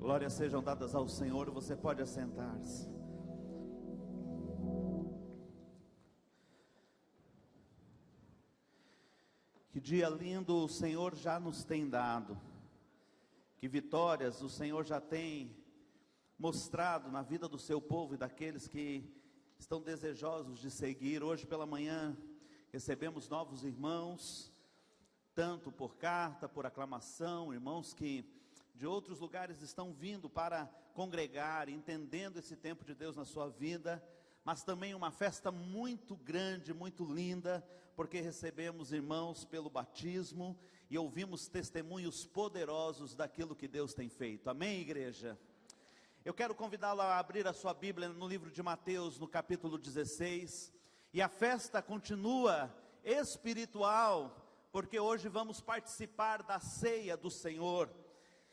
Glórias sejam dadas ao Senhor. Você pode assentar-se. Que dia lindo o Senhor já nos tem dado. Que vitórias o Senhor já tem mostrado na vida do seu povo e daqueles que estão desejosos de seguir. Hoje pela manhã recebemos novos irmãos, tanto por carta, por aclamação, irmãos que de outros lugares estão vindo para congregar, entendendo esse tempo de Deus na sua vida, mas também uma festa muito grande, muito linda, porque recebemos irmãos pelo batismo e ouvimos testemunhos poderosos daquilo que Deus tem feito. Amém, igreja? Eu quero convidá-lo a abrir a sua Bíblia no livro de Mateus, no capítulo 16, e a festa continua espiritual, porque hoje vamos participar da ceia do Senhor.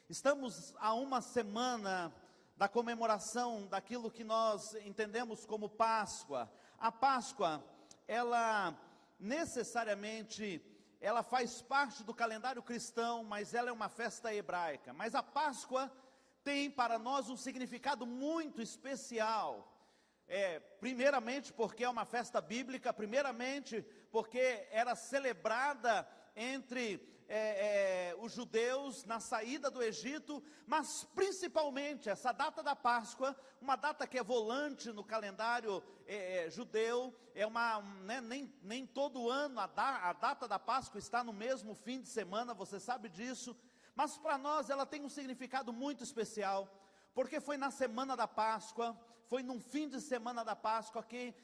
Estamos a uma semana da comemoração daquilo que nós entendemos como Páscoa. A Páscoa, ela necessariamente, ela faz parte do calendário cristão, mas ela é uma festa hebraica. Mas a Páscoa tem para nós um significado muito especial. Primeiramente porque é uma festa bíblica, primeiramente porque era celebrada entre os judeus na saída do Egito, mas principalmente essa data da Páscoa, uma data que é volante no calendário judeu, nem todo ano a data da Páscoa está no mesmo fim de semana, você sabe disso, mas para nós ela tem um significado muito especial, porque foi na semana da Páscoa, foi num fim de semana da Páscoa que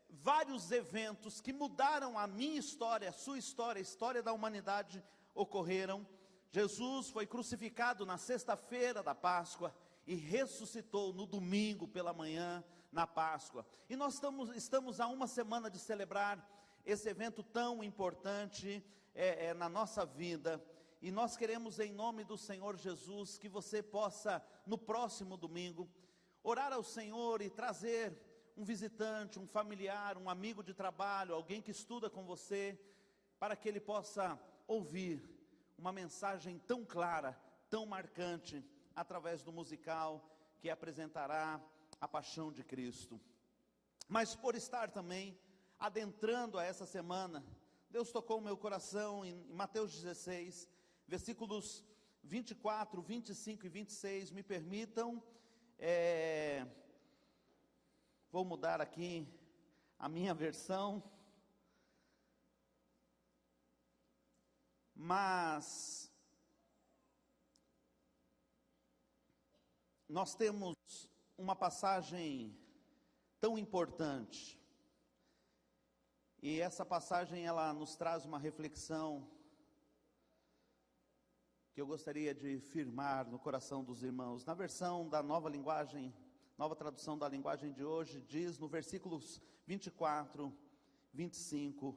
vários eventos que mudaram a minha história, a sua história, a história da humanidade ocorreram. Jesus foi crucificado na sexta-feira da Páscoa e ressuscitou no domingo pela manhã na Páscoa. E nós estamos a uma semana de celebrar esse evento tão importante na nossa vida. E nós queremos, em nome do Senhor Jesus, que você possa, no próximo domingo, orar ao Senhor e trazer um visitante, um familiar, um amigo de trabalho, alguém que estuda com você, para que ele possa ouvir uma mensagem tão clara, tão marcante, através do musical que apresentará a paixão de Cristo. Mas por estar também adentrando a essa semana, Deus tocou o meu coração em Mateus 16, versículos 24, 25 e 26, me permitam, vou mudar aqui a minha versão, mas nós temos uma passagem tão importante, e essa passagem ela nos traz uma reflexão que eu gostaria de firmar no coração dos irmãos. Na versão da nova linguagem, nova tradução da linguagem de hoje, diz no versículos 24, 25,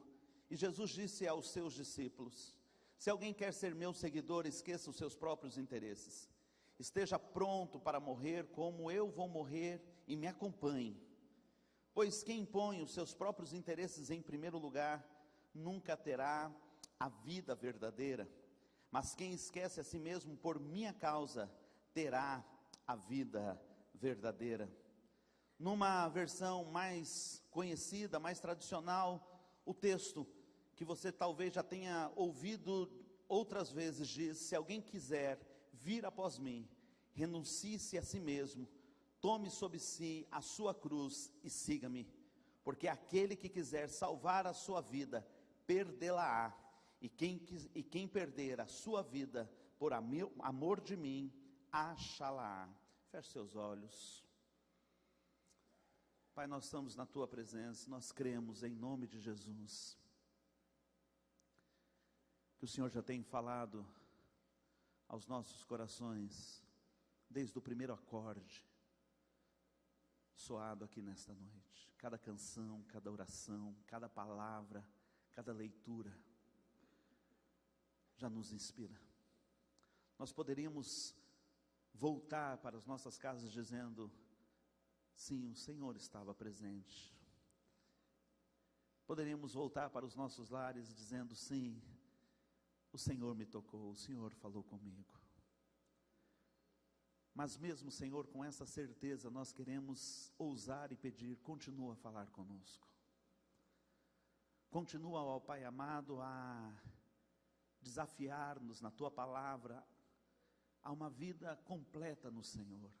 e Jesus disse aos seus discípulos: se alguém quer ser meu seguidor, esqueça os seus próprios interesses, esteja pronto para morrer como eu vou morrer e me acompanhe, pois quem põe os seus próprios interesses em primeiro lugar, nunca terá a vida verdadeira, mas quem esquece a si mesmo por minha causa, terá a vida verdadeira. Numa versão mais conhecida, mais tradicional, o texto que você talvez já tenha ouvido outras vezes diz: se alguém quiser vir após mim, renuncie-se a si mesmo, tome sobre si a sua cruz e siga-me, porque aquele que quiser salvar a sua vida, perdê-la-á, e quem perder a sua vida por amor de mim, achá-la-á. Feche seus olhos. Pai, nós estamos na Tua presença, nós cremos em nome de Jesus, que o Senhor já tem falado aos nossos corações, desde o primeiro acorde, soado aqui nesta noite. Cada canção, cada oração, cada palavra, cada leitura, já nos inspira. Nós poderíamos voltar para as nossas casas dizendo: sim, o Senhor estava presente. Poderíamos voltar para os nossos lares dizendo: sim, o Senhor me tocou, o Senhor falou comigo. Mas mesmo, Senhor, com essa certeza, nós queremos ousar e pedir, continua a falar conosco. Continua, ó Pai amado, a desafiar-nos na Tua palavra a uma vida completa no Senhor.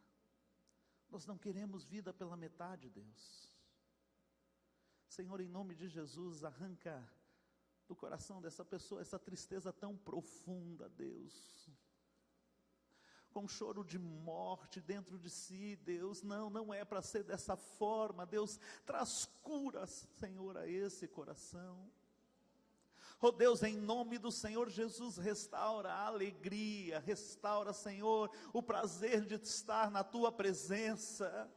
Nós não queremos vida pela metade, Deus. Senhor, em nome de Jesus, arranca do coração dessa pessoa essa tristeza tão profunda, Deus, com choro de morte dentro de si, Deus. Não é para ser dessa forma, Deus. Traz cura, Senhor, a esse coração. Oh Deus, em nome do Senhor Jesus, restaura a alegria, restaura, Senhor, o prazer de estar na Tua presença.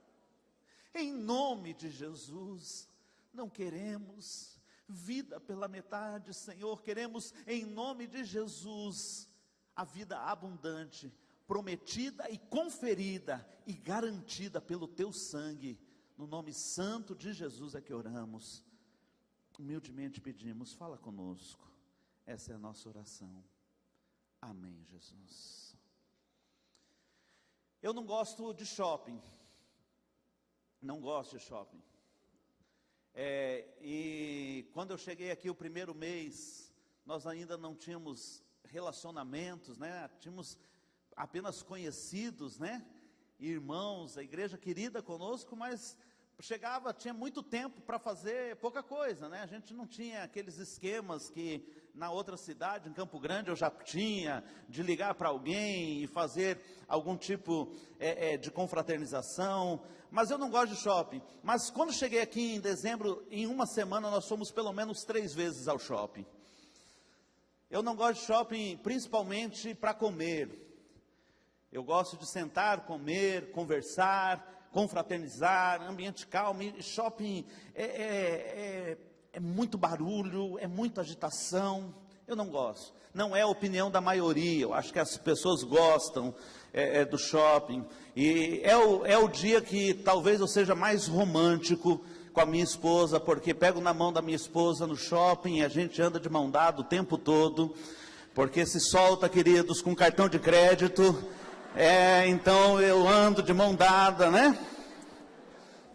Em nome de Jesus, não queremos vida pela metade, Senhor. Queremos, em nome de Jesus, a vida abundante, prometida e conferida e garantida pelo Teu sangue. No nome santo de Jesus é que oramos. Humildemente pedimos, fala conosco. Essa é a nossa oração. Amém, Jesus. Eu não gosto de shopping. Não gosto de shopping. E quando eu cheguei aqui o primeiro mês, nós ainda não tínhamos relacionamentos, né? Tínhamos apenas conhecidos, né? Irmãos, a igreja querida conosco, mas chegava, tinha muito tempo para fazer pouca coisa, né? A gente não tinha aqueles esquemas que na outra cidade, em Campo Grande, eu já tinha, de ligar para alguém e fazer algum tipo de confraternização. Mas eu não gosto de shopping. Mas quando cheguei aqui em dezembro, em uma semana nós fomos pelo menos 3 vezes ao shopping. Eu não gosto de shopping principalmente para comer. Eu gosto de sentar, comer, conversar, confraternizar, ambiente calmo. E shopping é muito barulho, é muita agitação. Eu não gosto. Não é a opinião da maioria. Eu acho que as pessoas gostam do shopping. E é o dia que talvez eu seja mais romântico com a minha esposa, porque pego na mão da minha esposa no shopping e a gente anda de mão dada o tempo todo, porque se solta, queridos, com cartão de crédito. Então eu ando de mão dada, né?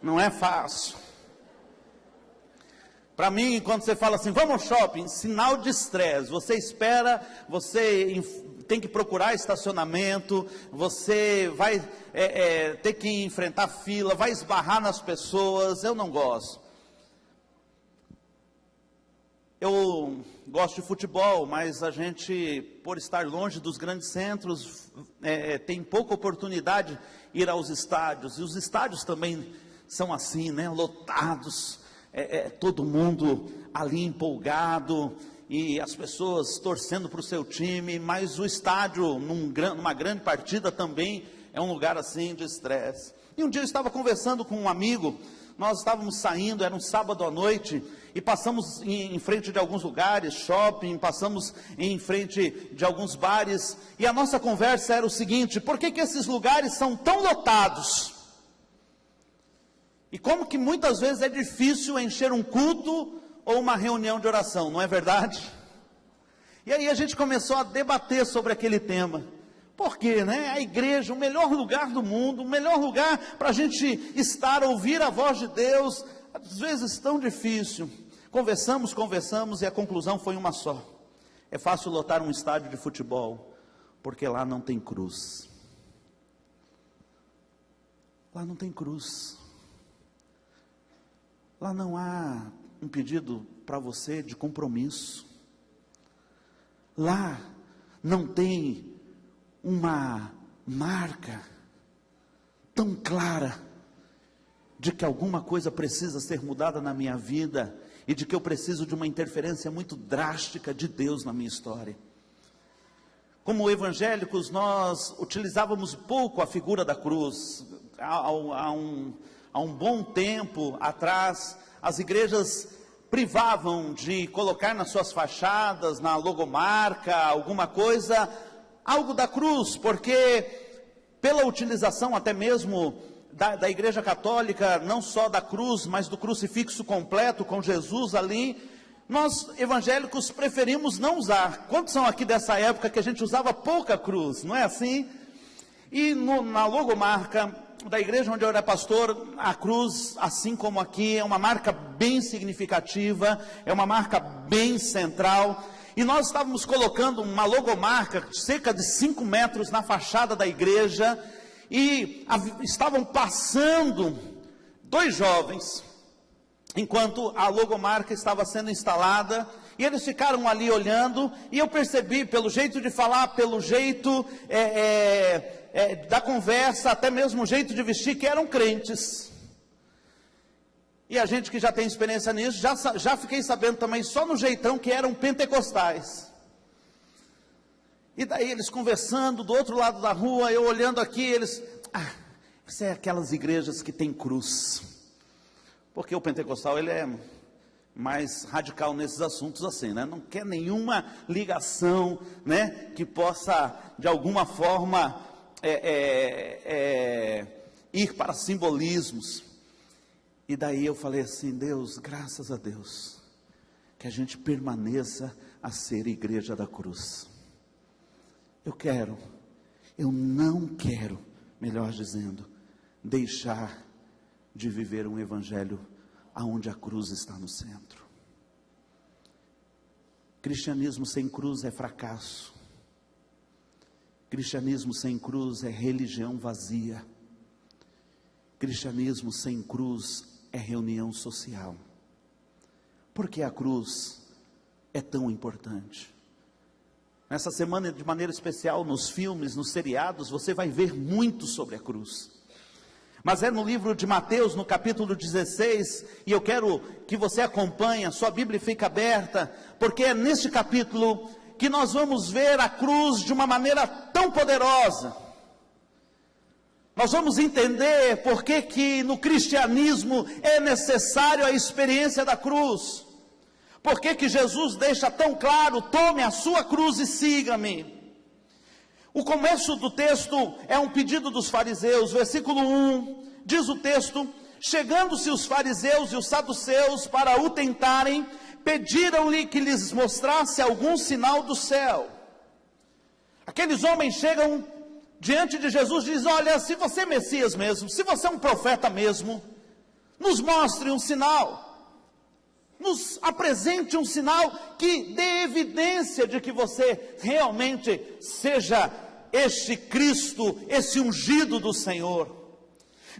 Não é fácil. Para mim, quando você fala assim, vamos ao shopping, sinal de estresse. Você espera, você tem que procurar estacionamento, você vai ter que enfrentar fila, vai esbarrar nas pessoas. Eu não gosto. Eu gosto de futebol, mas a gente, por estar longe dos grandes centros, tem pouca oportunidade de ir aos estádios. E os estádios também são assim, né? Lotados, todo mundo ali empolgado, e as pessoas torcendo para o seu time. Mas o estádio, numa grande partida, também é um lugar assim de estresse. E um dia eu estava conversando com um amigo. Nós estávamos saindo, era um sábado à noite, e passamos em frente de alguns lugares, shopping, passamos em frente de alguns bares, e a nossa conversa era o seguinte: por que esses lugares são tão lotados? E como que muitas vezes é difícil encher um culto ou uma reunião de oração, não é verdade? E aí a gente começou a debater sobre aquele tema. Porque, né, a igreja, o melhor lugar do mundo, o melhor lugar para a gente estar, ouvir a voz de Deus, às vezes tão difícil. Conversamos e a conclusão foi uma só. É fácil lotar um estádio de futebol, porque lá não tem cruz. Lá não tem cruz. Lá não há um pedido para você de compromisso. Lá não tem uma marca tão clara de que alguma coisa precisa ser mudada na minha vida e de que eu preciso de uma interferência muito drástica de Deus na minha história. Como evangélicos, nós utilizávamos pouco a figura da cruz. Há um bom tempo atrás, as igrejas privavam de colocar nas suas fachadas, na logomarca, alguma coisa, algo da cruz, porque pela utilização até mesmo da igreja católica, não só da cruz, mas do crucifixo completo com Jesus ali, nós evangélicos preferimos não usar. Quantos são aqui dessa época que a gente usava pouca cruz, não é assim? E na logomarca da igreja onde eu era pastor, a cruz, assim como aqui, é uma marca bem significativa, é uma marca bem central. E nós estávamos colocando uma logomarca, cerca de 5 metros na fachada da igreja, e estavam passando 2 jovens, enquanto a logomarca estava sendo instalada, e eles ficaram ali olhando, e eu percebi, pelo jeito de falar, pelo jeito da conversa, até mesmo o jeito de vestir, que eram crentes. E a gente que já tem experiência nisso, já fiquei sabendo também, só no jeitão, que eram pentecostais. E daí eles conversando, do outro lado da rua, eu olhando aqui, eles... isso é aquelas igrejas que tem cruz. Porque o pentecostal, ele é mais radical nesses assuntos assim, né? Não quer nenhuma ligação, né? Que possa, de alguma forma, ir para simbolismos. E daí eu falei assim: Deus, graças a Deus, que a gente permaneça a ser igreja da cruz. Eu não quero, melhor dizendo, deixar de viver um evangelho aonde a cruz está no centro. Cristianismo sem cruz é fracasso. Cristianismo sem cruz é religião vazia. Cristianismo sem cruz é reunião social. Por que a cruz é tão importante? Nessa semana, de maneira especial, nos filmes, nos seriados, você vai ver muito sobre a cruz. Mas é no livro de Mateus, no capítulo 16, e eu quero que você acompanhe, a sua Bíblia fica aberta, porque é neste capítulo que nós vamos ver a cruz de uma maneira tão poderosa. Nós vamos entender por que no cristianismo é necessário a experiência da cruz. Por que Jesus deixa tão claro: tome a sua cruz e siga-me. O começo do texto é um pedido dos fariseus, versículo 1, diz o texto: chegando-se os fariseus e os saduceus para o tentarem, pediram-lhe que lhes mostrasse algum sinal do céu. Aqueles homens chegam diante de Jesus e dizem: olha, se você é Messias mesmo, se você é um profeta mesmo, nos mostre um sinal. Nos apresente um sinal que dê evidência de que você realmente seja este Cristo, esse ungido do Senhor.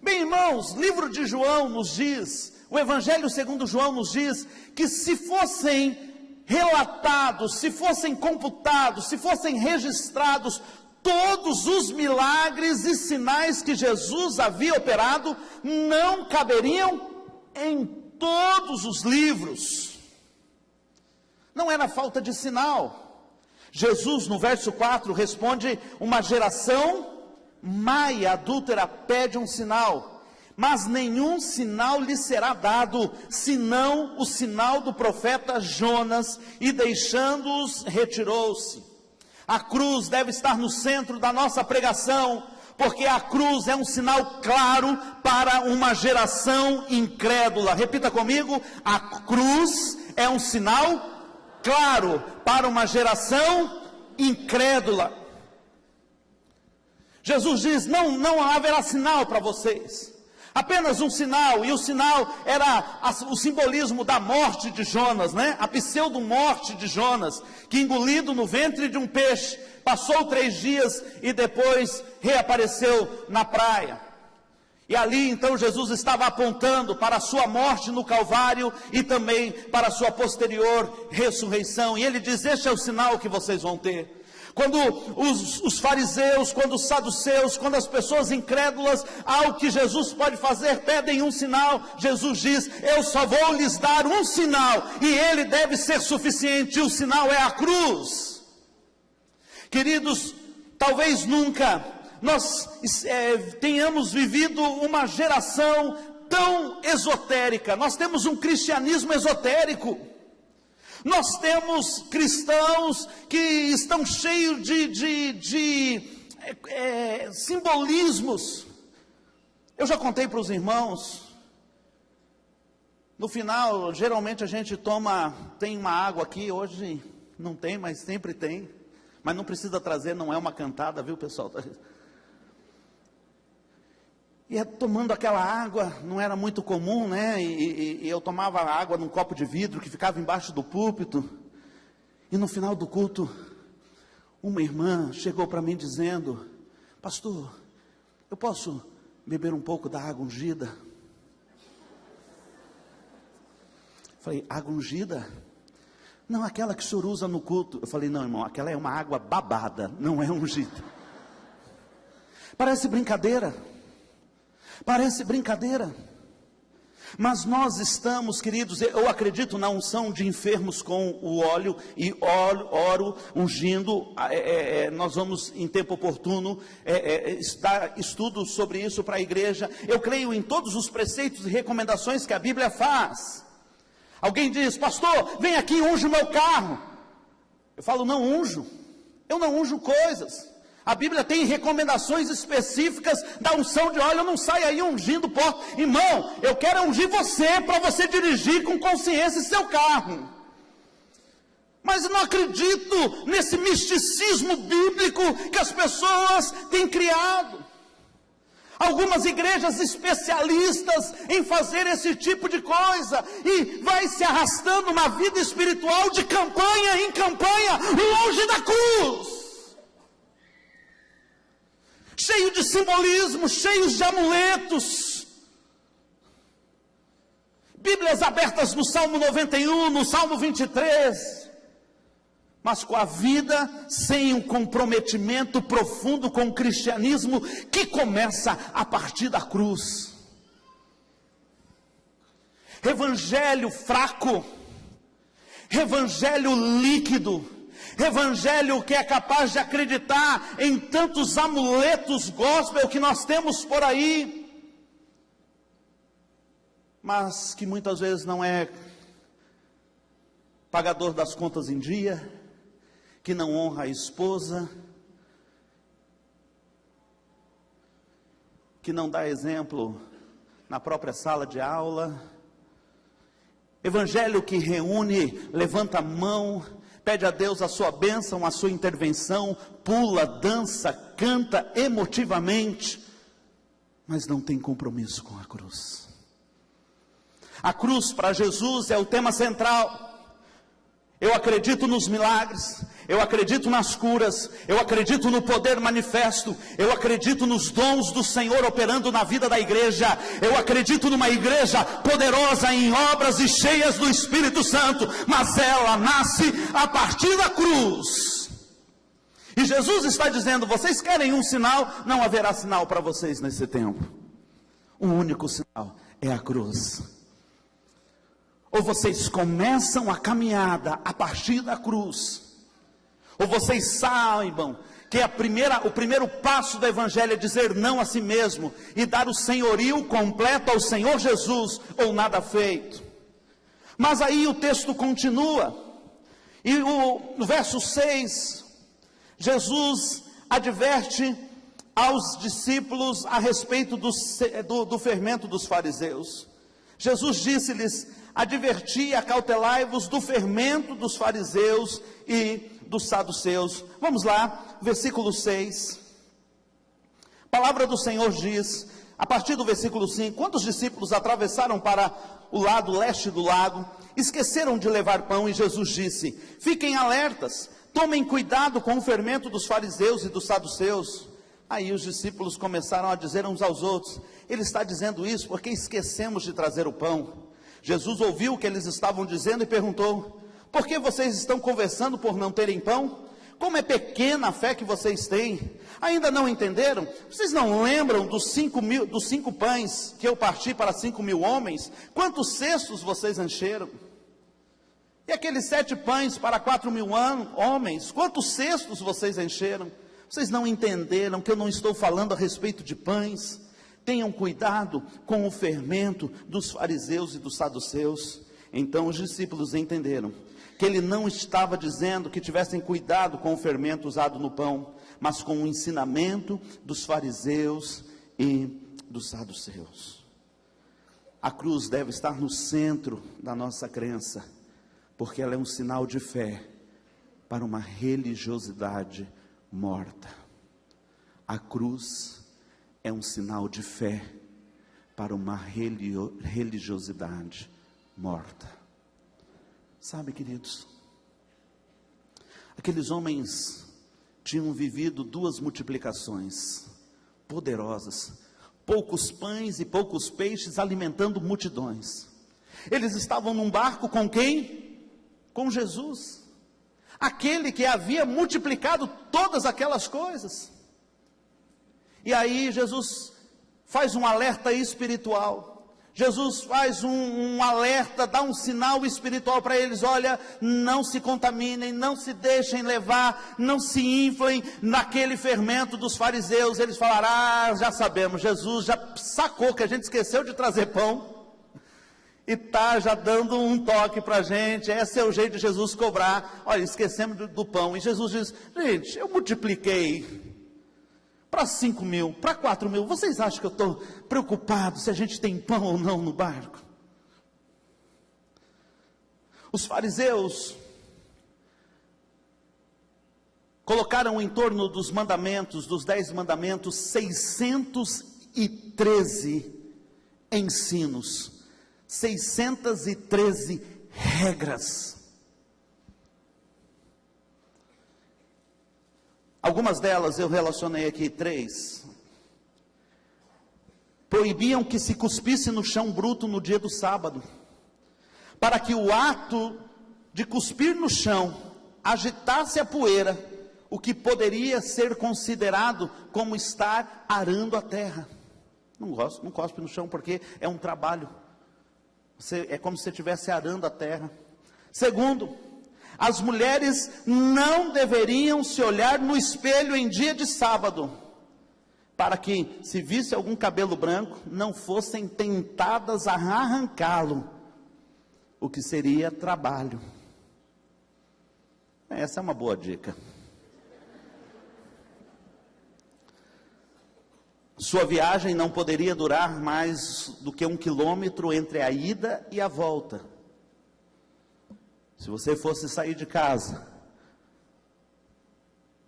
Bem, irmãos, livro de João nos diz, o Evangelho segundo João nos diz, que se fossem relatados, se fossem computados, se fossem registrados todos os milagres e sinais que Jesus havia operado, não caberiam em todos os livros. Não era falta de sinal. Jesus, no verso 4, responde: uma geração má e adúltera pede um sinal, mas nenhum sinal lhe será dado, senão o sinal do profeta Jonas, e deixando-os, retirou-se. A cruz deve estar no centro da nossa pregação, porque a cruz é um sinal claro para uma geração incrédula. Repita comigo: a cruz é um sinal claro para uma geração incrédula. Jesus diz: não haverá sinal para vocês, apenas um sinal, e o sinal era o simbolismo da morte de Jonas, né? A pseudo-morte de Jonas, que engolido no ventre de um peixe, passou 3 dias e depois reapareceu na praia. E ali então Jesus estava apontando para a sua morte no Calvário e também para a sua posterior ressurreição. E ele diz: este é o sinal que vocês vão ter. Quando os fariseus, quando os saduceus, quando as pessoas incrédulas ao que Jesus pode fazer pedem um sinal, Jesus diz: eu só vou lhes dar um sinal, e ele deve ser suficiente. O sinal é a cruz. Queridos, talvez nunca nós tenhamos vivido uma geração tão esotérica. Nós temos um cristianismo esotérico. Nós temos cristãos que estão cheios de simbolismos. Eu já contei para os irmãos, no final, geralmente a gente tem uma água aqui, hoje não tem, mas sempre tem. Mas não precisa trazer, não é uma cantada, viu, pessoal? E tomando aquela água, não era muito comum, né? E eu tomava água num copo de vidro que ficava embaixo do púlpito. E no final do culto, uma irmã chegou para mim dizendo: pastor, eu posso beber um pouco da água ungida? Falei: água ungida? Não, aquela que o senhor usa no culto. Eu falei: não, irmão, aquela é uma água babada, não é ungida. Parece brincadeira. Parece brincadeira, mas nós estamos, queridos, eu acredito na unção de enfermos com o óleo, e oro ungindo, nós vamos em tempo oportuno, dar estudo sobre isso para a igreja. Eu creio em todos os preceitos e recomendações que a Bíblia faz. Alguém diz: pastor, vem aqui e unge o meu carro. Eu falo: não unjo, eu não unjo coisas. A Bíblia tem recomendações específicas da unção de óleo. Eu não saio aí ungindo porta. Irmão, eu quero ungir você, para você dirigir com consciência seu carro. Mas eu não acredito nesse misticismo bíblico que as pessoas têm criado. Algumas igrejas especialistas em fazer esse tipo de coisa, e vai se arrastando uma vida espiritual de campanha em campanha, longe da cruz. Cheio de simbolismo, cheios de amuletos. Bíblias abertas no Salmo 91, no Salmo 23. Mas com a vida sem um comprometimento profundo com o cristianismo, que começa a partir da cruz. Evangelho fraco, evangelho líquido, evangelho que é capaz de acreditar em tantos amuletos gospel que nós temos por aí, mas que muitas vezes não é pagador das contas em dia, que não honra a esposa, que não dá exemplo na própria sala de aula. Evangelho que reúne, levanta a mão, pede a Deus a sua bênção, a sua intervenção, pula, dança, canta emotivamente, mas não tem compromisso com a cruz. A cruz para Jesus é o tema central. Eu acredito nos milagres, eu acredito nas curas, eu acredito no poder manifesto, eu acredito nos dons do Senhor operando na vida da igreja, eu acredito numa igreja poderosa em obras e cheias do Espírito Santo, mas ela nasce a partir da cruz. E Jesus está dizendo: vocês querem um sinal? Não haverá sinal para vocês nesse tempo. O único sinal é a cruz. Ou vocês começam a caminhada a partir da cruz, ou vocês saibam que o primeiro passo do evangelho é dizer não a si mesmo, e dar o senhorio completo ao Senhor Jesus, ou nada feito. Mas aí o texto continua, e no verso 6, Jesus adverte aos discípulos a respeito do fermento dos fariseus. Jesus disse-lhes: adverti, acautelai-vos do fermento dos fariseus e dos saduceus. Vamos lá, versículo 6. A palavra do Senhor diz, a partir do versículo 5: quando os discípulos atravessaram para o lado leste do lago, esqueceram de levar pão, e Jesus disse: fiquem alertas, tomem cuidado com o fermento dos fariseus e dos saduceus. Aí os discípulos começaram a dizer uns aos outros: ele está dizendo isso porque esquecemos de trazer o pão. Jesus ouviu o que eles estavam dizendo e perguntou: por que vocês estão conversando por não terem pão? Como é pequena a fé que vocês têm? Ainda não entenderam? Vocês não lembram dos 5 pães que eu parti para 5.000 homens? Quantos cestos vocês encheram? E aqueles 7 pães para 4.000 homens? Quantos cestos vocês encheram? Vocês não entenderam que eu não estou falando a respeito de pães? Tenham cuidado com o fermento dos fariseus e dos saduceus. Então os discípulos entenderam que ele não estava dizendo que tivessem cuidado com o fermento usado no pão, mas com o ensinamento dos fariseus e dos saduceus. A cruz deve estar no centro da nossa crença, porque ela é um sinal de fé para uma religiosidade morta. A cruz é um sinal de fé para uma religiosidade morta. Sabe, queridos, aqueles homens tinham vivido 2 multiplicações poderosas, poucos pães e poucos peixes alimentando multidões. Eles estavam num barco com quem? Com Jesus, aquele que havia multiplicado todas aquelas coisas. E aí Jesus faz um alerta espiritual. Jesus faz um alerta, dá um sinal espiritual para eles: olha, não se contaminem, não se deixem levar, não se inflem naquele fermento dos fariseus. Eles falaram: já sabemos, Jesus já sacou que a gente esqueceu de trazer pão, e está já dando um toque para a gente. Esse é o jeito de Jesus cobrar. Olha, esquecemos do pão. E Jesus diz: gente, eu multipliquei para 5.000, para 4.000, vocês acham que eu estou preocupado se a gente tem pão ou não no barco? Os fariseus colocaram em torno dos mandamentos, dos 10 mandamentos, 613 ensinos, 613 regras. Algumas delas eu relacionei aqui 3. Proibiam que se cuspisse no chão bruto no dia do sábado, para que o ato de cuspir no chão agitasse a poeira, o que poderia ser considerado como estar arando a terra. Não cospe no chão, porque é um trabalho. É como se você estivesse arando a terra. Segundo, as mulheres não deveriam se olhar no espelho em dia de sábado, para que, se visse algum cabelo branco, não fossem tentadas a arrancá-lo, o que seria trabalho. Essa é uma boa dica. Sua viagem não poderia durar mais do que 1 quilômetro entre a ida e a volta. Se você fosse sair de casa,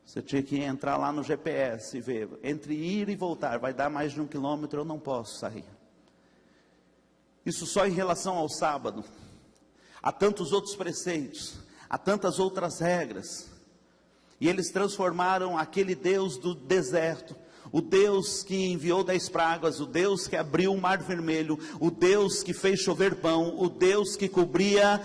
você tinha que entrar lá no GPS e ver, entre ir e voltar, vai dar mais de 1 quilômetro, eu não posso sair. Isso só em relação ao sábado. Há tantos outros preceitos, há tantas outras regras. E eles transformaram aquele Deus do deserto, o Deus que enviou 10 pragas, o Deus que abriu o mar vermelho, o Deus que fez chover pão, o Deus que cobria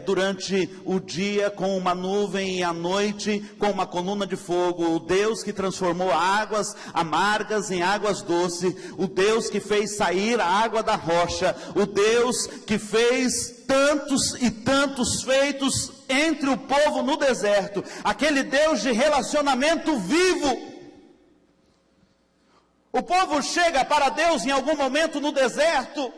durante o dia com uma nuvem e à noite com uma coluna de fogo, o Deus que transformou águas amargas em águas doces, o Deus que fez sair a água da rocha, o Deus que fez tantos e tantos feitos entre o povo no deserto, aquele Deus de relacionamento vivo. O povo chega para Deus em algum momento no deserto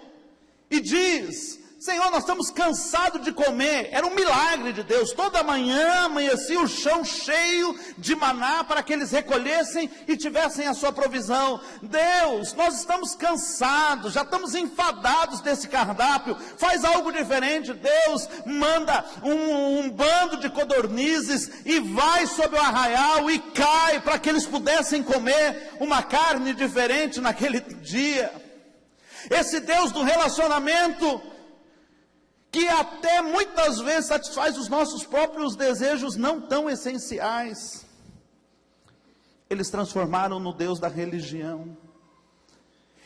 e diz: Senhor, nós estamos cansados de comer. Era um milagre de Deus, toda manhã amanhecia o chão cheio de maná para que eles recolhessem e tivessem a sua provisão. Deus, nós estamos cansados, já estamos enfadados desse cardápio, faz algo diferente. Deus manda um bando de codornizes e vai sobre o arraial e cai para que eles pudessem comer uma carne diferente naquele dia. Esse Deus do relacionamento, que até muitas vezes satisfaz os nossos próprios desejos não tão essenciais, eles transformaram no Deus da religião.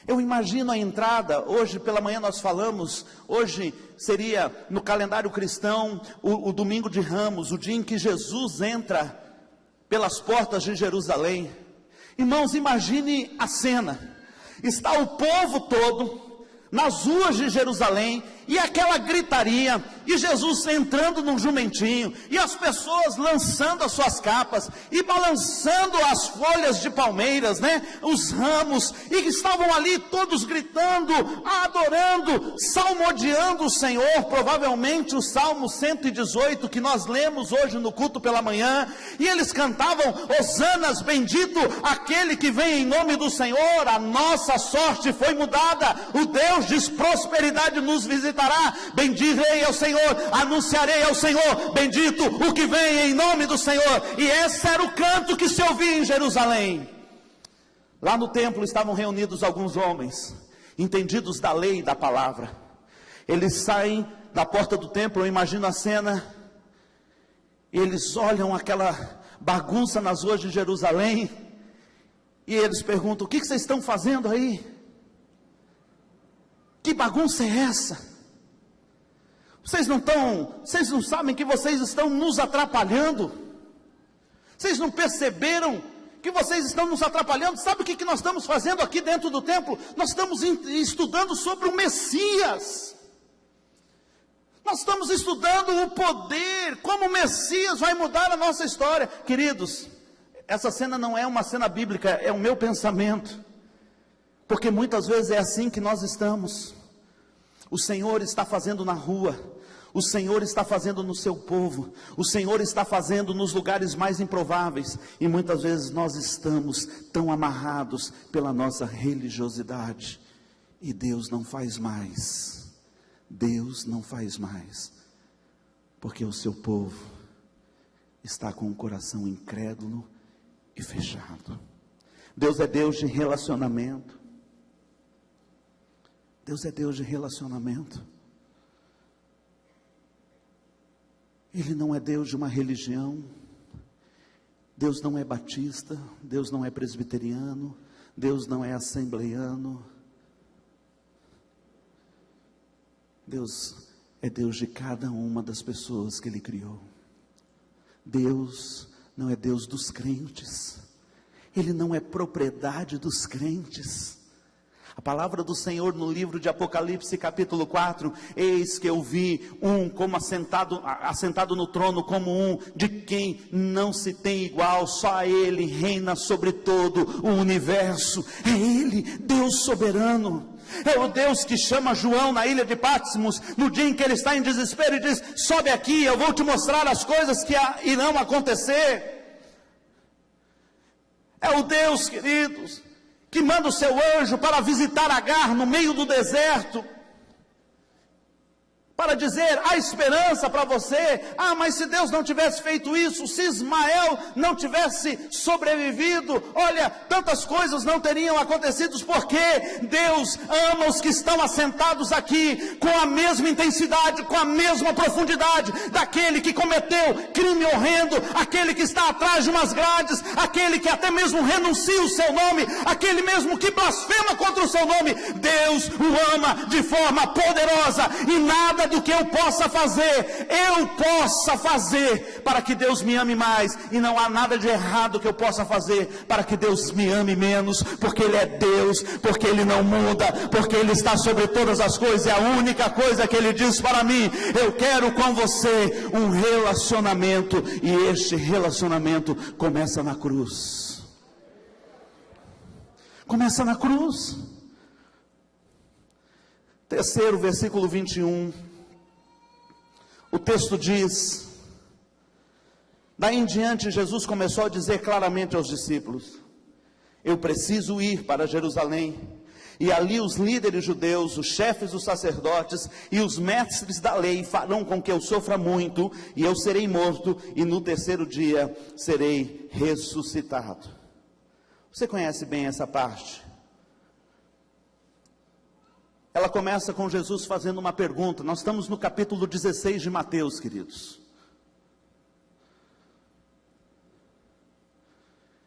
Eu imagino a entrada, hoje pela manhã nós falamos, hoje seria no calendário cristão o domingo de Ramos, o dia em que Jesus entra pelas portas de Jerusalém. Irmãos, imagine a cena, está o povo todo nas ruas de Jerusalém, e aquela gritaria, e Jesus entrando num jumentinho, e as pessoas lançando as suas capas, e balançando as folhas de palmeiras, os ramos, e estavam ali todos gritando, adorando, salmodiando o Senhor, provavelmente o Salmo 118, que nós lemos hoje no culto pela manhã, e eles cantavam: Hosanas, bendito aquele que vem em nome do Senhor, a nossa sorte foi mudada, o Deus de prosperidade nos visitará, bendirei ao Senhor, anunciarei ao Senhor, bendito o que vem em nome do Senhor. E esse era o canto que se ouvia em Jerusalém. Lá no templo estavam reunidos alguns homens, entendidos da lei e da palavra. Eles saem da porta do templo, eu imagino a cena, eles olham aquela bagunça nas ruas de Jerusalém, e eles perguntam: o que vocês estão fazendo aí? Que bagunça é essa? Vocês não sabem que vocês estão nos atrapalhando? Vocês não perceberam que vocês estão nos atrapalhando? Sabe o que nós estamos fazendo aqui dentro do templo? Nós estamos estudando sobre o Messias. Nós estamos estudando o poder, como o Messias vai mudar a nossa história. Queridos, essa cena não é uma cena bíblica, é o meu pensamento. Porque muitas vezes é assim que nós estamos. O Senhor está fazendo na rua, o Senhor está fazendo no seu povo, o Senhor está fazendo nos lugares mais improváveis, e muitas vezes nós estamos tão amarrados pela nossa religiosidade, e Deus não faz mais, porque o seu povo está com o coração incrédulo e fechado. Deus é Deus de relacionamento. Deus é Deus de relacionamento. Ele não é Deus de uma religião. Deus não é batista, Deus não é presbiteriano, Deus não é assembleiano. Deus é Deus de cada uma das pessoas que Ele criou. Deus não é Deus dos crentes. Ele não é propriedade dos crentes. A palavra do Senhor no livro de Apocalipse capítulo 4, eis que eu vi como assentado no trono, como de quem não se tem igual, só Ele reina sobre todo o universo. É Ele, Deus soberano. É o Deus que chama João na ilha de Patmos, no dia em que ele está em desespero, e diz: sobe aqui, eu vou te mostrar as coisas que irão acontecer. É o Deus, queridos, que manda o seu anjo para visitar Agar no meio do deserto, para dizer: há esperança para você. Mas se Deus não tivesse feito isso, se Ismael não tivesse sobrevivido, olha, tantas coisas não teriam acontecido, porque Deus ama os que estão assentados aqui com a mesma intensidade, com a mesma profundidade daquele que cometeu crime horrendo, aquele que está atrás de umas grades, aquele que até mesmo renuncia o seu nome, aquele mesmo que blasfema contra o seu nome. Deus o ama de forma poderosa, e nada do que eu possa fazer para que Deus me ame mais, e não há nada de errado que eu possa fazer para que Deus me ame menos, porque Ele é Deus, porque Ele não muda, porque Ele está sobre todas as coisas. E a única coisa que Ele diz para mim: eu quero com você um relacionamento, e este relacionamento começa na cruz. Começa na cruz. Terceiro, versículo 21. O texto diz: daí em diante Jesus começou a dizer claramente aos discípulos: eu preciso ir para Jerusalém, e ali os líderes judeus, os chefes dos sacerdotes e os mestres da lei farão com que eu sofra muito, e eu serei morto, e no terceiro dia serei ressuscitado. Você conhece bem essa parte? Ela começa com Jesus fazendo uma pergunta. Nós estamos no capítulo 16 de Mateus, queridos.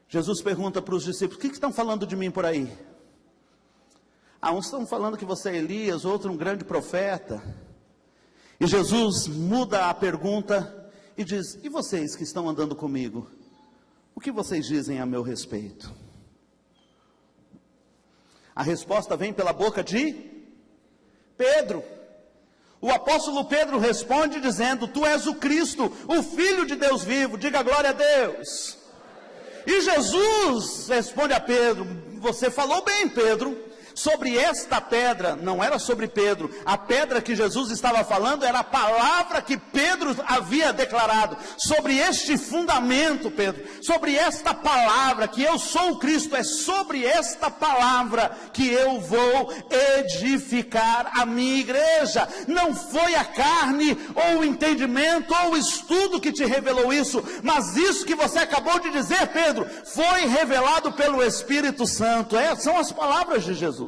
Jesus pergunta para os discípulos: o que estão falando de mim por aí? Uns estão falando que você é Elias, outro um grande profeta. E Jesus muda a pergunta e diz: e vocês que estão andando comigo, o que vocês dizem a meu respeito? A resposta vem pela boca de Pedro. O apóstolo Pedro responde dizendo: tu és o Cristo, o Filho de Deus vivo. Diga glória a Deus. E Jesus responde a Pedro: você falou bem, Pedro. Sobre esta pedra, não era sobre Pedro, a pedra que Jesus estava falando era a palavra que Pedro havia declarado. Sobre este fundamento, Pedro, sobre esta palavra, que eu sou o Cristo, é sobre esta palavra que eu vou edificar a minha igreja. Não foi a carne, ou o entendimento, ou o estudo que te revelou isso, mas isso que você acabou de dizer, Pedro, foi revelado pelo Espírito Santo. São as palavras de Jesus.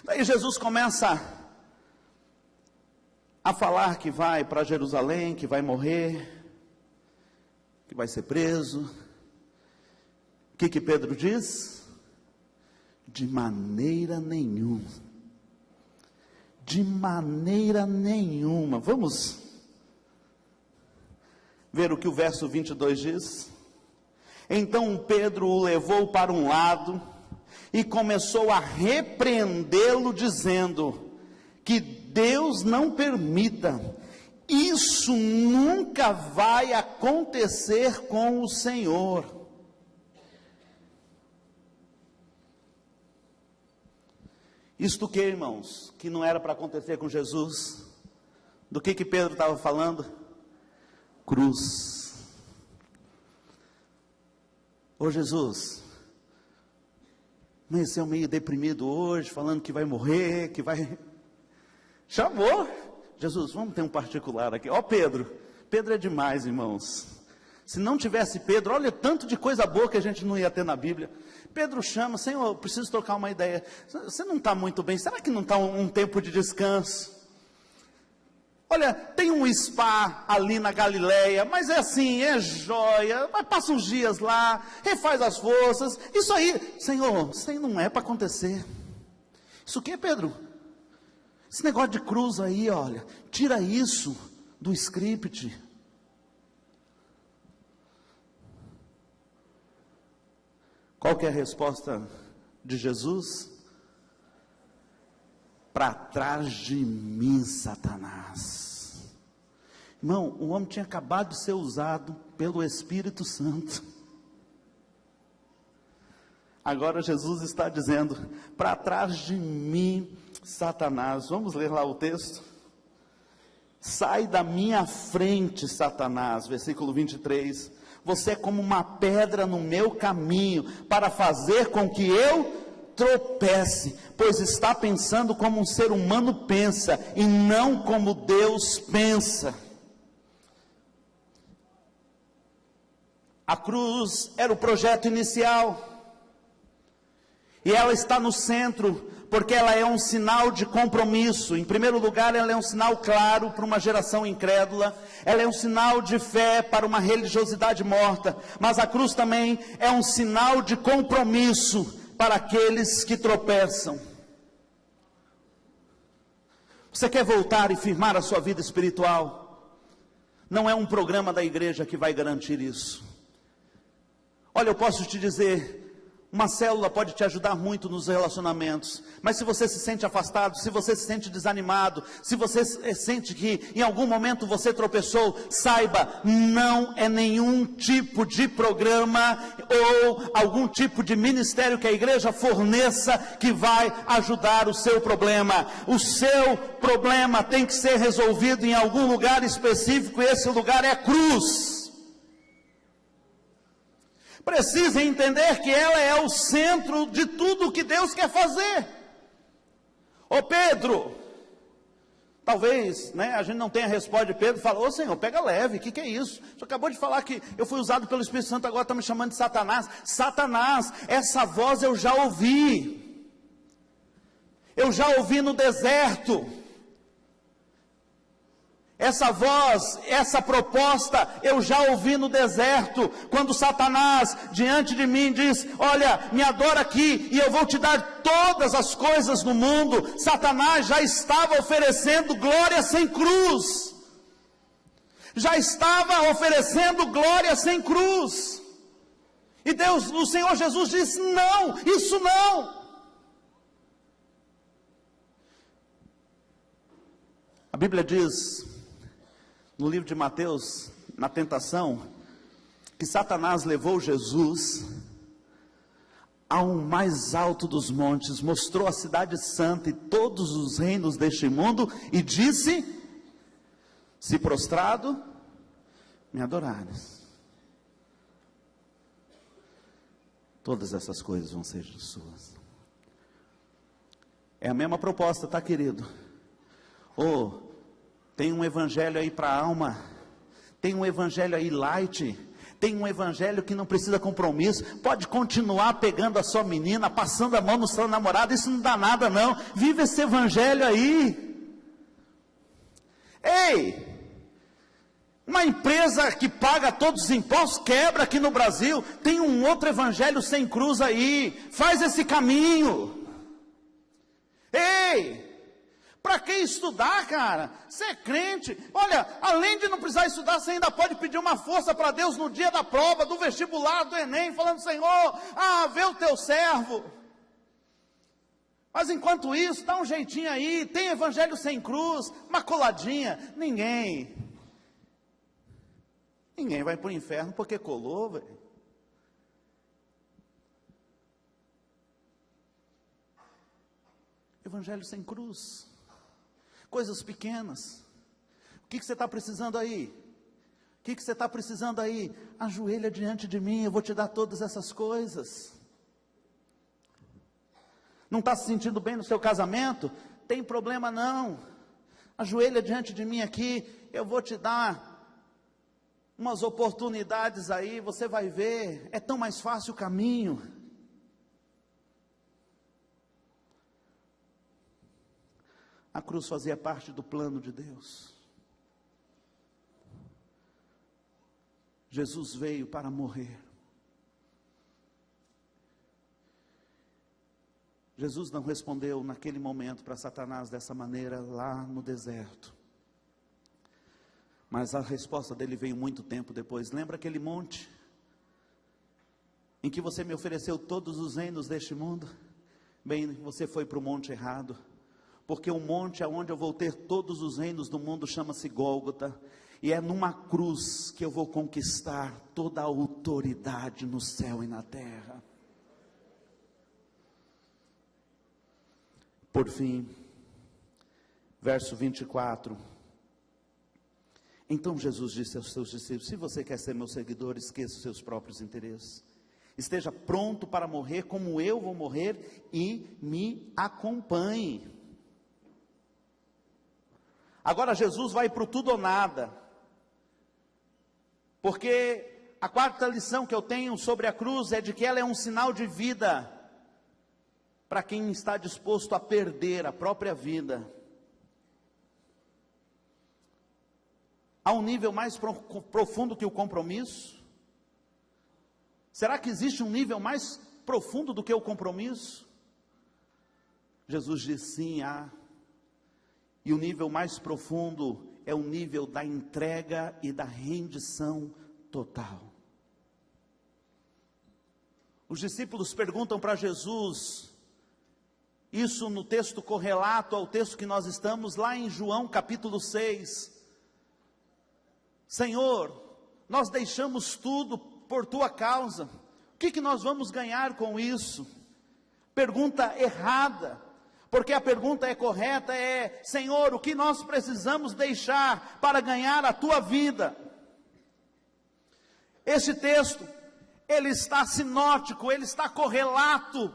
Daí Jesus começa a falar que vai para Jerusalém, que vai morrer, que vai ser preso. O que Pedro diz? De maneira nenhuma. De maneira nenhuma. Vamos ver o que o verso 22 diz? Então Pedro o levou para um lado e começou a repreendê-lo, dizendo: que Deus não permita, isso nunca vai acontecer com o Senhor. Isto que, irmãos, que não era para acontecer com Jesus? Do que Pedro estava falando? Cruz. Ô Jesus, amanheceu meio deprimido hoje, falando que vai morrer, que vai... Chamou, Jesus, vamos ter um particular aqui. Ó Pedro é demais, irmãos. Se não tivesse Pedro, olha tanto de coisa boa que a gente não ia ter na Bíblia. Pedro chama: Senhor, eu preciso trocar uma ideia. Você não está muito bem, será que não está um tempo de descanso? Olha, tem um spa ali na Galileia, mas é assim, é joia, passa uns dias lá, refaz as forças, isso aí, Senhor, isso aí não é para acontecer. Isso o que, Pedro? Esse negócio de cruz aí, olha, tira isso do script. Qual que é a resposta de Jesus? Para trás de mim, Satanás. Irmão, o homem tinha acabado de ser usado pelo Espírito Santo. Agora Jesus está dizendo: para trás de mim, Satanás. Vamos ler lá o texto? Sai da minha frente, Satanás, versículo 23. Você é como uma pedra no meu caminho, para fazer com que eu tropece, pois está pensando como um ser humano pensa, e não como Deus pensa. A cruz era o projeto inicial, e ela está no centro, porque ela é um sinal de compromisso. Em primeiro lugar, ela é um sinal claro para uma geração incrédula, ela é um sinal de fé para uma religiosidade morta, mas a cruz também é um sinal de compromisso para aqueles que tropeçam. Você quer voltar e firmar a sua vida espiritual? Não é um programa da igreja que vai garantir isso. Olha, eu posso te dizer, uma célula pode te ajudar muito nos relacionamentos, mas se você se sente afastado, se você se sente desanimado, se você sente que em algum momento você tropeçou, saiba, não é nenhum tipo de programa ou algum tipo de ministério que a igreja forneça que vai ajudar o seu problema. O seu problema tem que ser resolvido em algum lugar específico, e esse lugar é a cruz. Precisa entender que ela é o centro de tudo o que Deus quer fazer. Ô Pedro, talvez, a gente não tenha a resposta de Pedro. Fala: ô Senhor, pega leve, o que é isso? Você acabou de falar que eu fui usado pelo Espírito Santo, agora está me chamando de Satanás. Satanás, essa voz eu já ouvi. Eu já ouvi no deserto. Essa voz, essa proposta, eu já ouvi no deserto, quando Satanás, diante de mim, diz: olha, me adora aqui, e eu vou te dar todas as coisas no mundo. Satanás já estava oferecendo glória sem cruz, já estava oferecendo glória sem cruz, e Deus, o Senhor Jesus disse: não, isso não. A Bíblia diz, no livro de Mateus, na tentação, que Satanás levou Jesus ao mais alto dos montes, mostrou a cidade santa e todos os reinos deste mundo, e disse: se prostrado me adorares, todas essas coisas vão ser suas. É a mesma proposta, tá, querido? Tem um evangelho aí para a alma, tem um evangelho aí light, Tem um evangelho que não precisa compromisso. Pode continuar pegando a sua menina, passando a mão no seu namorado, isso não dá nada não. Vive esse evangelho aí. Ei! Uma empresa que paga todos os impostos, quebra aqui no Brasil. Tem um outro evangelho sem cruz aí. Faz esse caminho. Ei! Para que estudar, cara? Você é crente. Olha, além de não precisar estudar, você ainda pode pedir uma força para Deus no dia da prova, do vestibular, do Enem, falando: Senhor, vê o teu servo. Mas enquanto isso, dá um jeitinho aí, tem evangelho sem cruz, uma coladinha. Ninguém vai para o inferno porque colou, velho. Evangelho sem cruz. Coisas pequenas. O que você está precisando aí? O que você está precisando aí? Ajoelha diante de mim, eu vou te dar todas essas coisas. Não está se sentindo bem no seu casamento? Tem problema não. Ajoelha diante de mim aqui, eu vou te dar umas oportunidades aí, você vai ver, é tão mais fácil o caminho. A cruz fazia parte do plano de Deus. Jesus veio para morrer. Jesus não respondeu naquele momento para Satanás dessa maneira lá no deserto. Mas a resposta dele veio muito tempo depois. Lembra aquele monte em que você me ofereceu todos os reinos deste mundo? Bem, você foi para o monte errado. Porque o monte aonde eu vou ter todos os reinos do mundo chama-se Gólgota, e é numa cruz que eu vou conquistar toda a autoridade no céu e na terra. Por fim, verso 24. Então Jesus disse aos seus discípulos: se você quer ser meu seguidor, esqueça os seus próprios interesses. Esteja pronto para morrer como eu vou morrer e me acompanhe. Agora Jesus vai para o tudo ou nada, porque a quarta lição que eu tenho sobre a cruz é de que ela é um sinal de vida, para quem está disposto a perder a própria vida. Há um nível mais profundo que o compromisso? Será que existe um nível mais profundo do que o compromisso? Jesus diz sim, há. E o nível mais profundo é o nível da entrega e da rendição total. Os discípulos perguntam para Jesus, isso no texto correlato ao texto que nós estamos, lá em João capítulo 6. Senhor, nós deixamos tudo por tua causa, o que nós vamos ganhar com isso? Pergunta errada. Porque a pergunta é correta, Senhor, o que nós precisamos deixar para ganhar a tua vida? Esse texto, ele está sinótico, ele está correlato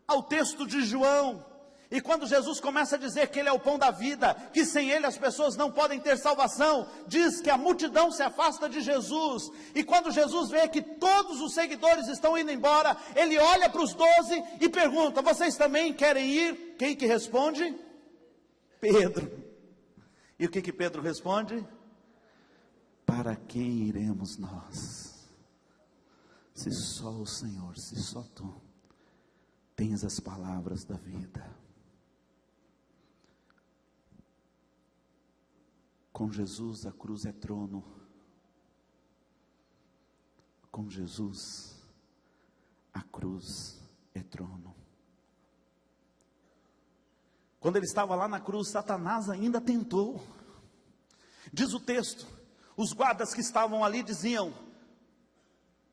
ao texto de João. E quando Jesus começa a dizer que ele é o pão da vida, que sem ele as pessoas não podem ter salvação, diz que a multidão se afasta de Jesus. E quando Jesus vê que todos os seguidores estão indo embora, ele olha para os 12 e pergunta: vocês também querem ir? Quem que responde? Pedro. E o que Pedro responde? Para quem iremos nós? Se só o Senhor, se só tu tens as palavras da vida. Com Jesus a cruz é trono. Com Jesus a cruz é trono. Quando ele estava lá na cruz, Satanás ainda tentou. Diz o texto, os guardas que estavam ali diziam: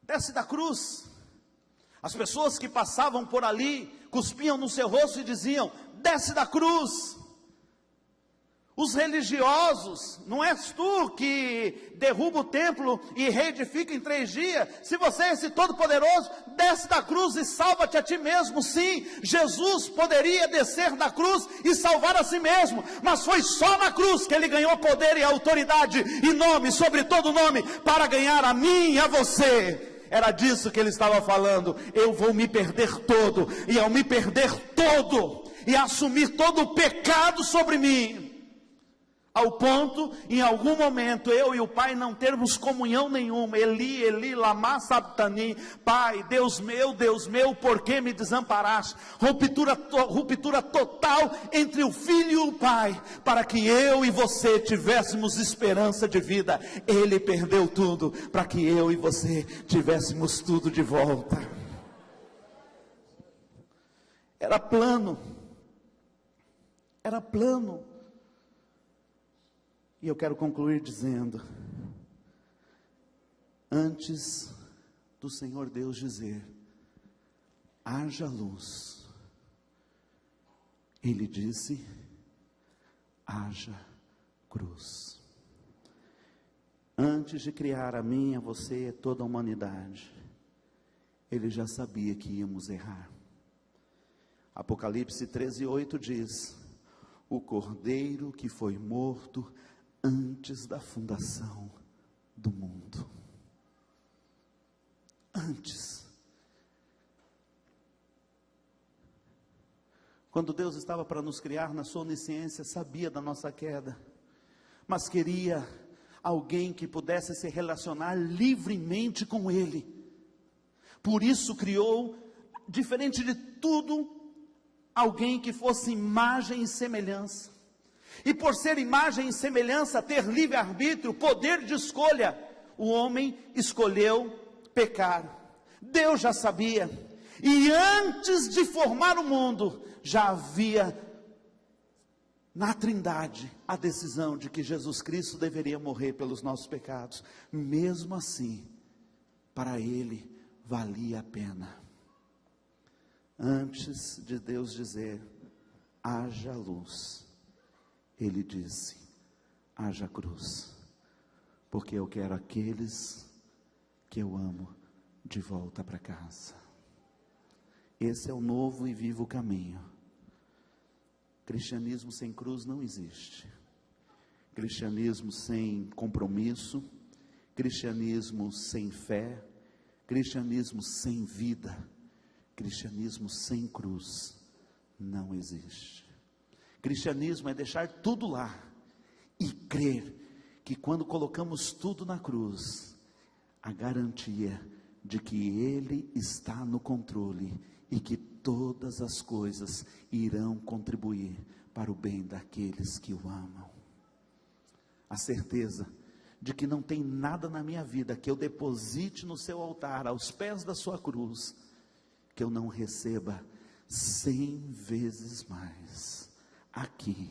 desce da cruz. As pessoas que passavam por ali, cuspiam no seu rosto e diziam: desce da cruz. Os religiosos, não és tu que derruba o templo e reedifica em 3 dias? Se você é esse todo-poderoso, desce da cruz e salva-te a ti mesmo. Sim, Jesus poderia descer da cruz e salvar a si mesmo, mas foi só na cruz que ele ganhou poder e autoridade e nome sobre todo nome, para ganhar a mim e a você. Era disso que ele estava falando. Eu vou me perder todo, e ao me perder todo, e assumir todo o pecado sobre mim, ao ponto, em algum momento, eu e o Pai não termos comunhão nenhuma. Eli, Eli, lama sabachthani. Pai, Deus meu, por que me desamparaste? Ruptura total entre o Filho e o Pai, para que eu e você tivéssemos esperança de vida. Ele perdeu tudo, para que eu e você tivéssemos tudo de volta. Era plano. E eu quero concluir dizendo: antes do Senhor Deus dizer, haja luz, Ele disse, haja cruz. Antes de criar a mim, a você e toda a humanidade, Ele já sabia que íamos errar. Apocalipse 13:8 diz: o Cordeiro que foi morto antes da fundação do mundo. Antes. Quando Deus estava para nos criar, na sua onisciência, sabia da nossa queda, mas queria alguém que pudesse se relacionar livremente com Ele. Por isso criou, diferente de tudo, alguém que fosse imagem e semelhança. E por ser imagem e semelhança, ter livre-arbítrio, poder de escolha, o homem escolheu pecar. Deus já sabia, e antes de formar o mundo, já havia na Trindade a decisão de que Jesus Cristo deveria morrer pelos nossos pecados. Mesmo assim, para Ele valia a pena. Antes de Deus dizer, haja luz, Ele disse, haja cruz, porque eu quero aqueles que eu amo de volta para casa. Esse é o novo e vivo caminho. Cristianismo sem cruz não existe. Cristianismo sem compromisso, cristianismo sem fé, cristianismo sem vida, cristianismo sem cruz não existe. Cristianismo é deixar tudo lá e crer que quando colocamos tudo na cruz, a garantia de que Ele está no controle e que todas as coisas irão contribuir para o bem daqueles que o amam. A certeza de que não tem nada na minha vida que eu deposite no seu altar, aos pés da sua cruz, que eu não receba 100 vezes mais, aqui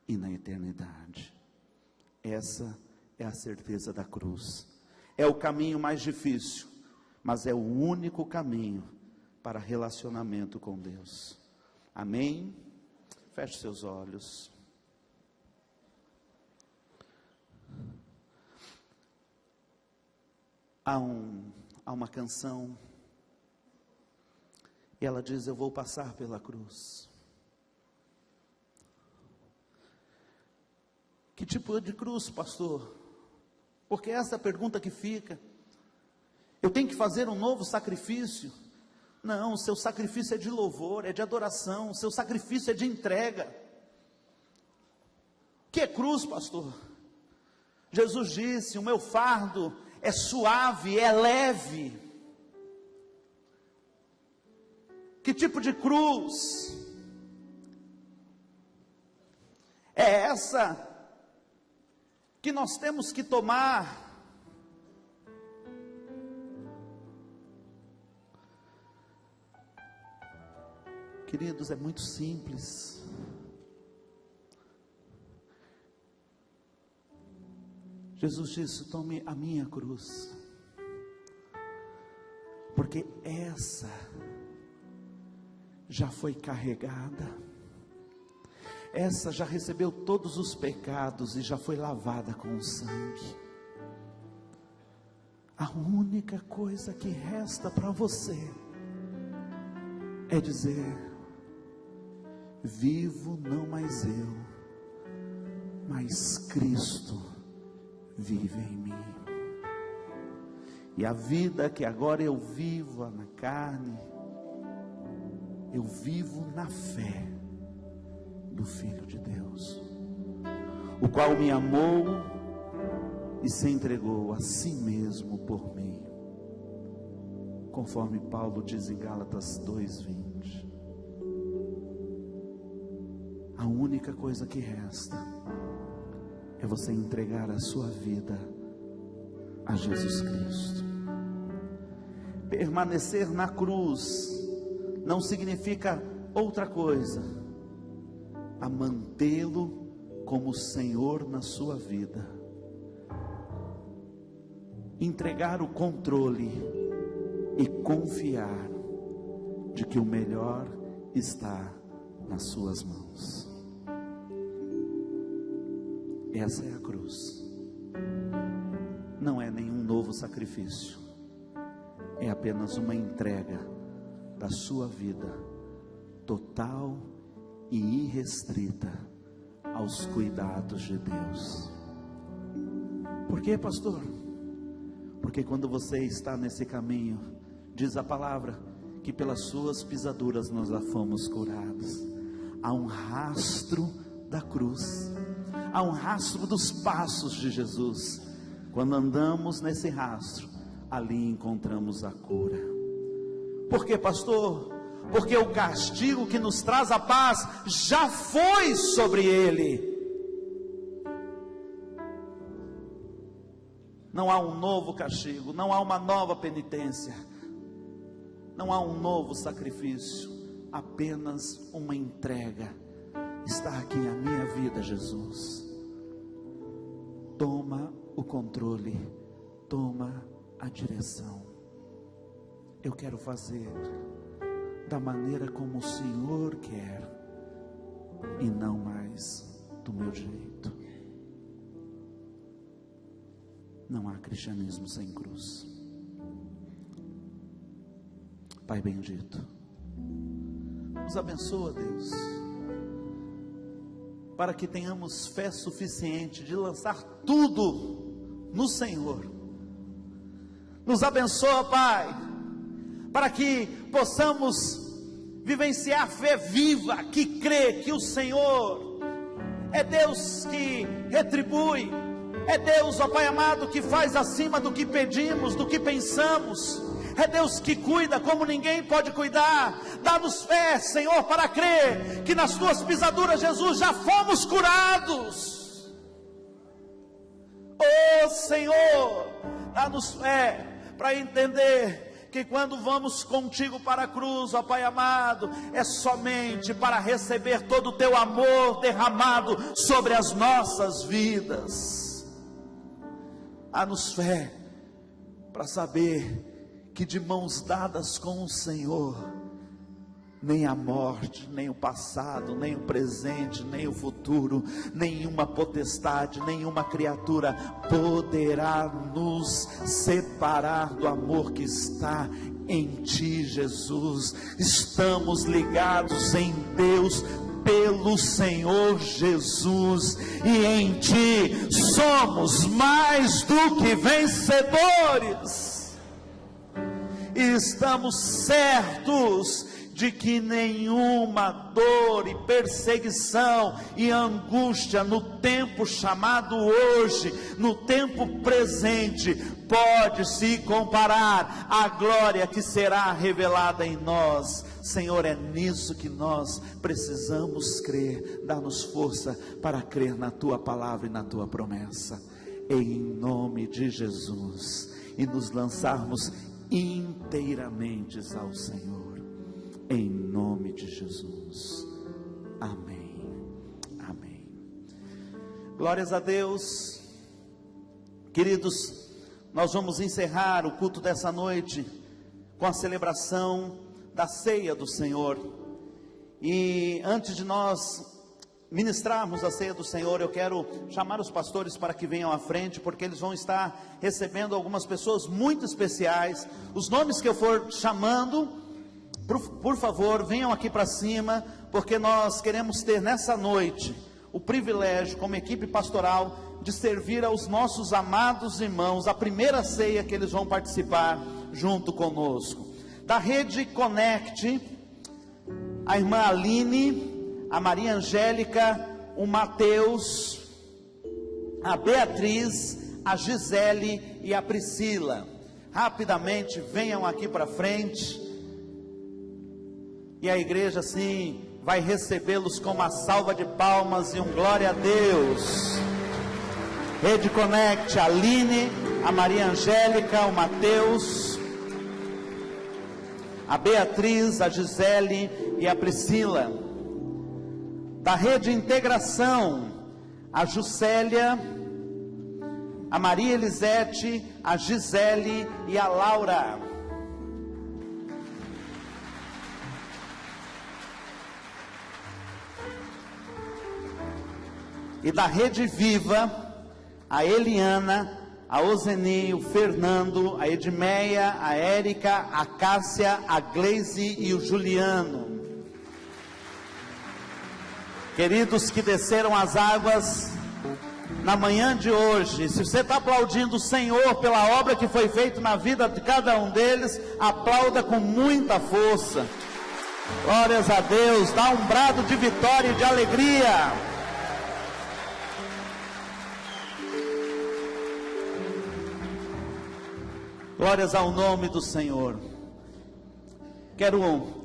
e na eternidade. Essa é a certeza da cruz. É o caminho mais difícil, mas é o único caminho para relacionamento com Deus. Amém? Feche seus olhos. Há uma canção, e ela diz, eu vou passar pela cruz. Que tipo de cruz, pastor? Porque essa é a pergunta que fica. Eu tenho que fazer um novo sacrifício? Não, o seu sacrifício é de louvor, é de adoração, o seu sacrifício é de entrega. O que é cruz, pastor? Jesus disse, o meu fardo é suave, é leve. Que tipo de cruz é essa que nós temos que tomar? Queridos, é muito simples. Jesus disse, tome a minha cruz, porque essa já foi carregada, essa já recebeu todos os pecados e já foi lavada com o sangue. A única coisa que resta para você é dizer: vivo não mais eu, mas Cristo vive em mim. E a vida que agora eu vivo na carne, eu vivo na fé do Filho de Deus, o qual me amou e se entregou a si mesmo por mim, conforme Paulo diz em Gálatas 2:20. A única coisa que resta é você entregar a sua vida a Jesus Cristo. Permanecer na cruz não significa outra coisa a mantê-lo como Senhor na sua vida, entregar o controle e confiar de que o melhor está nas suas mãos. Essa é a cruz. Não é nenhum novo sacrifício, é apenas uma entrega da sua vida total e irrestrita aos cuidados de Deus. Por quê, pastor? Porque quando você está nesse caminho, diz a palavra que pelas suas pisaduras nós já fomos curados. Há um rastro da cruz, há um rastro dos passos de Jesus. Quando andamos nesse rastro, ali encontramos a cura. Por quê, pastor? Porque o castigo que nos traz a paz já foi sobre ele. Não há um novo castigo, não há uma nova penitência, não há um novo sacrifício, apenas uma entrega. Está aqui a minha vida, Jesus. Toma o controle, toma a direção. Eu quero fazer da maneira como o Senhor quer e não mais do meu jeito. Não há cristianismo sem cruz. Pai bendito, nos abençoa, Deus, para que tenhamos fé suficiente de lançar tudo no Senhor. Nos abençoa, Pai, para que possamos vivenciar fé viva, que crê que o Senhor é Deus que retribui, é Deus, ó Pai amado, que faz acima do que pedimos, do que pensamos, é Deus que cuida como ninguém pode cuidar. Dá-nos fé, Senhor, para crer que nas tuas pisaduras, Jesus, já fomos curados. Oh Senhor, dá-nos fé para entender que quando vamos contigo para a cruz, ó Pai amado, é somente para receber todo o teu amor derramado sobre as nossas vidas. Dá-nos fé para saber que de mãos dadas com o Senhor, nem a morte, nem o passado, nem o presente, nem o futuro, nenhuma potestade, nenhuma criatura poderá nos separar do amor que está em Ti, Jesus. Estamos ligados em Deus pelo Senhor Jesus, e em Ti somos mais do que vencedores. E estamos certos de que nenhuma dor e perseguição e angústia no tempo chamado hoje, no tempo presente, pode se comparar à glória que será revelada em nós. Senhor, é nisso que nós precisamos crer. Dá-nos força para crer na Tua palavra e na Tua promessa, em nome de Jesus, e nos lançarmos inteiramente ao Senhor, em nome de Jesus. Amém, amém. Glórias a Deus. Queridos, nós vamos encerrar o culto dessa noite com a celebração da ceia do Senhor. E antes de nós ministrarmos a ceia do Senhor, eu quero chamar os pastores para que venham à frente, porque eles vão estar recebendo algumas pessoas muito especiais. Os nomes que eu for chamando, por favor, venham aqui para cima, porque nós queremos ter nessa noite o privilégio, como equipe pastoral, de servir aos nossos amados irmãos a primeira ceia que eles vão participar junto conosco. Da Rede Connect, a irmã Aline, a Maria Angélica, o Mateus, a Beatriz, a Gisele e a Priscila. Rapidamente venham aqui para frente, e a igreja assim vai recebê-los com uma salva de palmas e um glória a Deus. Rede Connect, a Aline, a Maria Angélica, o Mateus, a Beatriz, a Gisele e a Priscila. Da Rede Integração, a Juscelia, a Maria Elisete, a Gisele e a Laura. E da Rede Viva, a Eliana, a Ozeni, o Fernando, a Edmeia, a Érica, a Cássia, a Gleise e o Juliano. Queridos que desceram as águas na manhã de hoje, se você está aplaudindo o Senhor pela obra que foi feita na vida de cada um deles, aplauda com muita força. Glórias a Deus, dá um brado de vitória e de alegria. Glórias ao nome do Senhor. Quero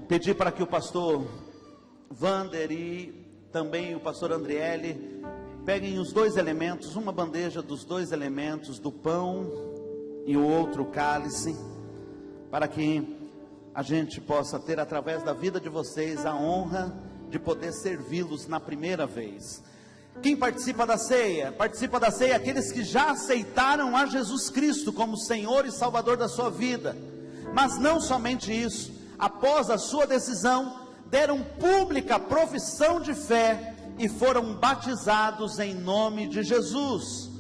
pedir para que o pastor Vander e também o pastor Andriele peguem os dois elementos, uma bandeja dos dois elementos, do pão e o outro cálice, para que a gente possa ter, através da vida de vocês, a honra de poder servi-los na primeira vez. Quem participa da ceia? Participa da ceia aqueles que já aceitaram a Jesus Cristo como Senhor e Salvador da sua vida. Mas não somente isso, após a sua decisão, deram pública profissão de fé e foram batizados em nome de Jesus.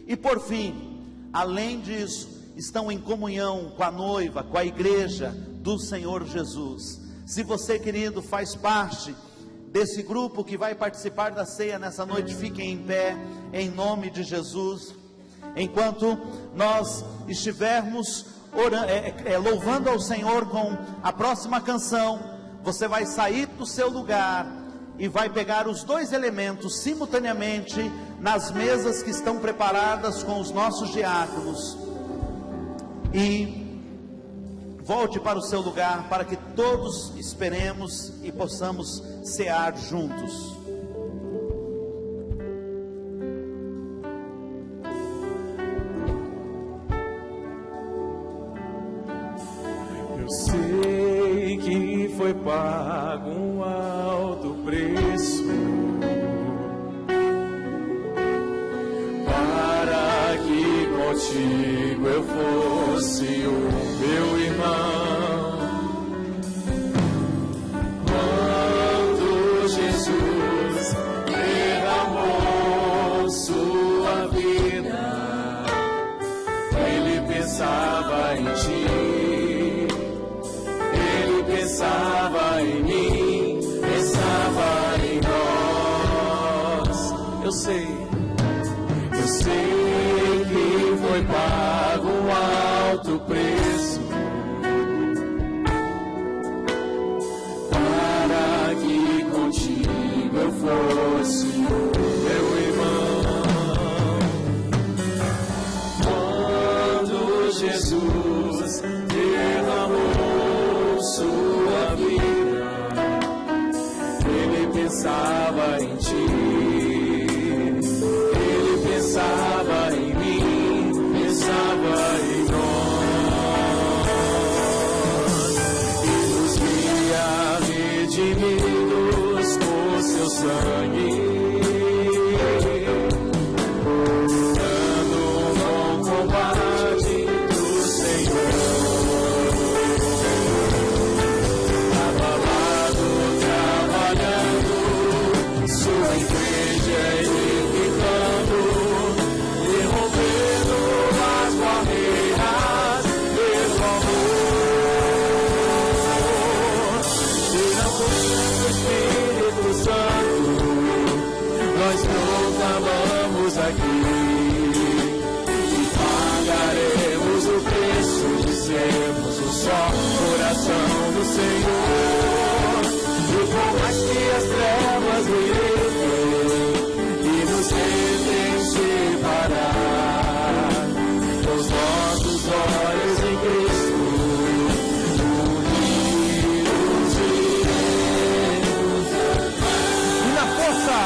E por fim, além disso, estão em comunhão com a noiva, com a igreja do Senhor Jesus. Se você, querido, faz parte desse grupo que vai participar da ceia nessa noite, fiquem em pé, em nome de Jesus. Enquanto nós estivermos louvando ao Senhor com a próxima canção, você vai sair do seu lugar e vai pegar os dois elementos simultaneamente nas mesas que estão preparadas com os nossos diáconos, e volte para o seu lugar para que todos esperemos e possamos cear juntos. Eu sei que foi pago um alto preço para que contigo eu fosse o meu irmão. Quando Jesus derramou sua vida, ele pensava em ti. Pensava em mim, pensava em nós. Eu sei que foi pago um alto preço para que contigo eu fosse meu irmão. Quando Jesus derramou sua vida, ele pensava em ti. aqui e pagaremos o preço de sermos o só coração do Senhor. E por mais que as trevas brilhem e nos tentem separar, os nossos olhos em Cristo unidos iremos e na força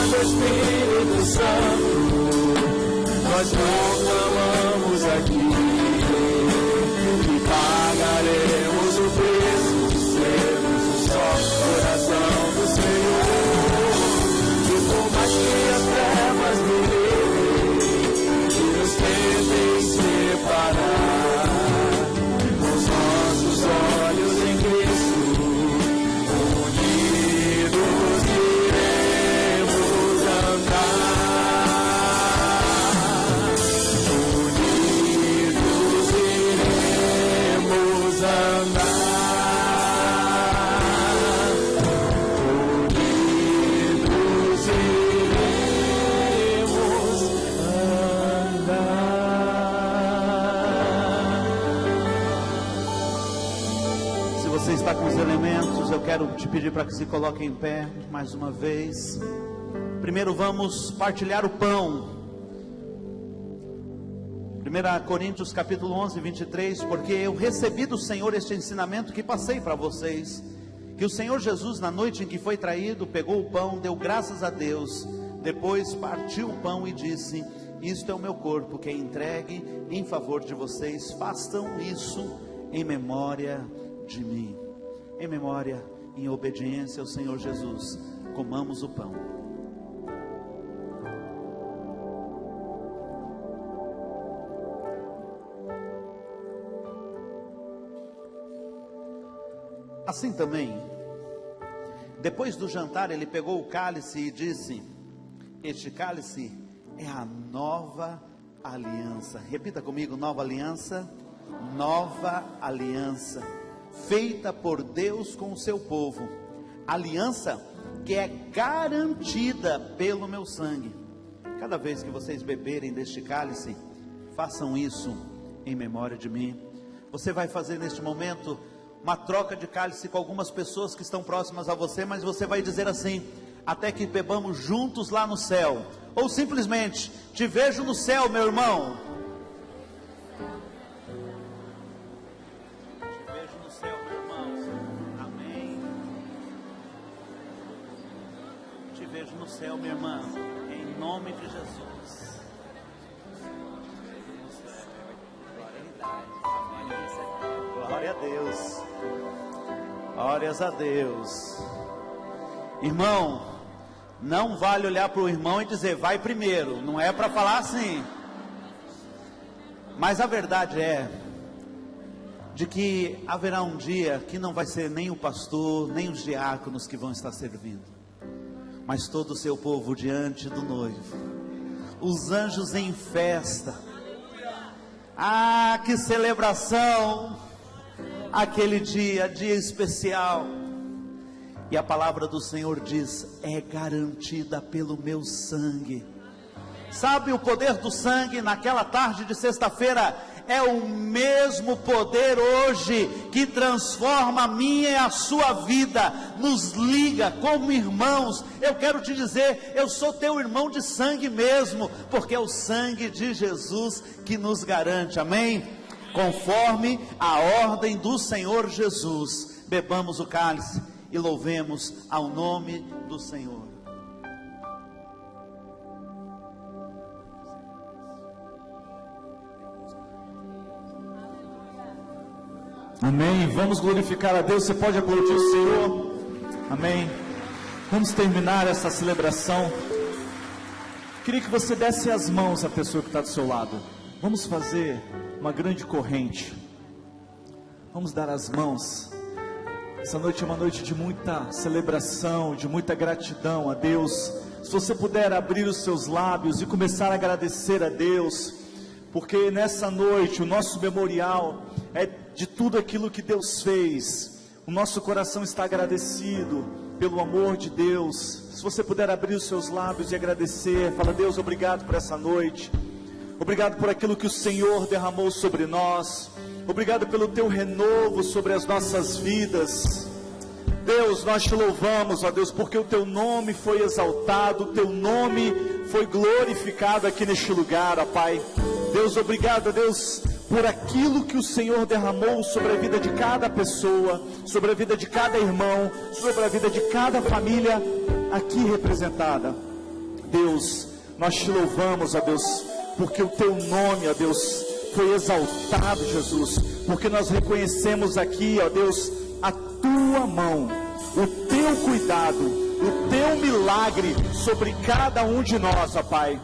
do Espírito Santo nós proclamamos aqui e pagaremos o preço de sermos o só coração do Senhor. E por mais que as trevas brilhem e nos tentem separar, os nossos olhos em Cristo unidos iremos andar. Unidos iremos andar. Unidos iremos andar. Se você está com os elementos, eu quero te pedir para que se coloque em pé mais uma vez. Primeiro vamos partilhar o pão. 1 Coríntios capítulo 11, 23, porque eu recebi do Senhor este ensinamento que passei para vocês, que o Senhor Jesus, na noite em que foi traído, pegou o pão, deu graças a Deus, depois partiu o pão e disse: isto é o meu corpo que é entregue em favor de vocês, façam isso em memória de mim. Em memória, em obediência ao Senhor Jesus, comamos o pão. Assim também, depois do jantar, ele pegou o cálice e disse: este cálice é a nova aliança. Repita comigo: nova aliança. Nova aliança, feita por Deus com o seu povo, aliança que é garantida pelo meu sangue. Cada vez que vocês beberem deste cálice, façam isso em memória de mim. Você vai fazer neste momento uma troca de cálice com algumas pessoas que estão próximas a você, mas você vai dizer assim: até que bebamos juntos lá no céu, ou simplesmente: te vejo no céu, meu irmão. Te vejo no céu, meu irmão. Amém. Te vejo no céu, minha irmã, em nome de Jesus. Glória a Deus. Glórias a Deus. Irmão, não vale olhar para o irmão e dizer: vai primeiro. Não é para falar assim. Mas a verdade é de que haverá um dia que não vai ser nem o pastor, nem os diáconos que vão estar servindo, mas todo o seu povo diante do noivo, os anjos em festa. Ah, que celebração! Aquele dia, dia especial. E a palavra do Senhor diz: é garantida pelo meu sangue. Sabe o poder do sangue naquela tarde de sexta-feira? É o mesmo poder hoje que transforma a minha e a sua vida, nos liga como irmãos. Eu quero te dizer, eu sou teu irmão de sangue mesmo, porque é o sangue de Jesus que nos garante, amém? Conforme a ordem do Senhor Jesus, bebamos o cálice e louvemos ao nome do Senhor. Amém. Vamos glorificar a Deus. Você pode aplaudir o Senhor. Amém. Vamos terminar essa celebração. Queria que você desse as mãos à pessoa que está do seu lado. Vamos fazer uma grande corrente. Vamos dar as mãos. Essa noite é uma noite de muita celebração, de muita gratidão a Deus. Se você puder abrir os seus lábios e começar a agradecer a Deus, porque nessa noite o nosso memorial é de tudo aquilo que Deus fez. O nosso coração está agradecido pelo amor de Deus. Se você puder abrir os seus lábios e agradecer, fala: Deus, obrigado por essa noite, obrigado por aquilo que o Senhor derramou sobre nós, obrigado pelo teu renovo sobre as nossas vidas. Deus, nós te louvamos, ó Deus, porque o teu nome foi exaltado, o teu nome foi glorificado aqui neste lugar, ó Pai. Deus, obrigado, Deus, por aquilo que o Senhor derramou sobre a vida de cada pessoa, sobre a vida de cada irmão, sobre a vida de cada família aqui representada. Deus, nós te louvamos, ó Deus, porque o teu nome, ó Deus, foi exaltado, Jesus, porque nós reconhecemos aqui, ó Deus, a tua mão, o teu cuidado, o teu milagre sobre cada um de nós, ó Pai.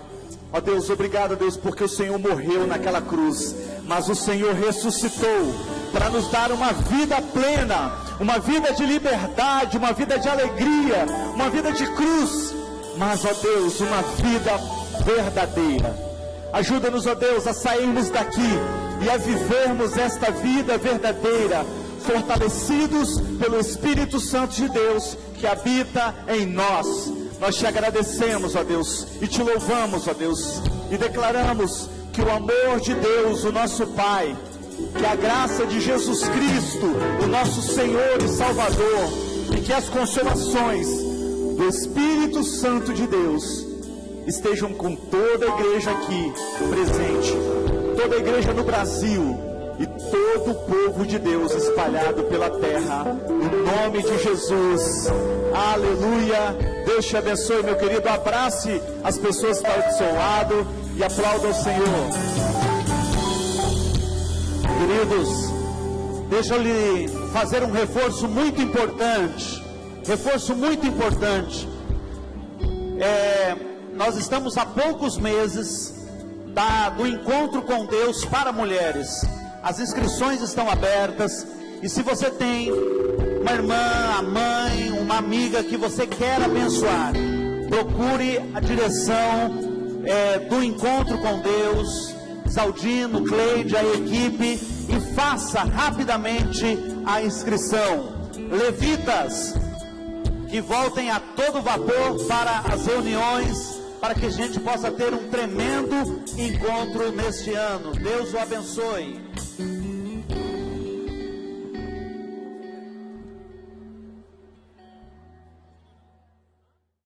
Ó Deus, obrigado, Deus, porque o Senhor morreu naquela cruz, mas o Senhor ressuscitou para nos dar uma vida plena, uma vida de liberdade, uma vida de alegria, uma vida de cruz, mas, ó Deus, uma vida verdadeira. Ajuda-nos, ó Deus, a sairmos daqui e a vivermos esta vida verdadeira, fortalecidos pelo Espírito Santo de Deus que habita em nós. Nós te agradecemos, ó Deus, e te louvamos, ó Deus, e declaramos que o amor de Deus, o nosso Pai, que a graça de Jesus Cristo, o nosso Senhor e Salvador, e que as consolações do Espírito Santo de Deus estejam com toda a igreja aqui presente, toda a igreja no Brasil e todo o povo de Deus espalhado pela terra, no nome de Jesus. Aleluia. Deus te abençoe, meu querido. Abrace as pessoas que estão do seu lado e aplauda o Senhor. Queridos, deixa eu lhe fazer um reforço muito importante. Nós estamos há poucos meses do encontro com Deus para mulheres. As inscrições estão abertas, e se você tem uma irmã, a mãe, uma amiga que você quer abençoar, procure a direção do encontro com Deus, Zaldino, Cleide, a equipe, e faça rapidamente a inscrição. Levitas, que voltem a todo vapor para as reuniões, para que a gente possa ter um tremendo encontro neste ano. Deus o abençoe.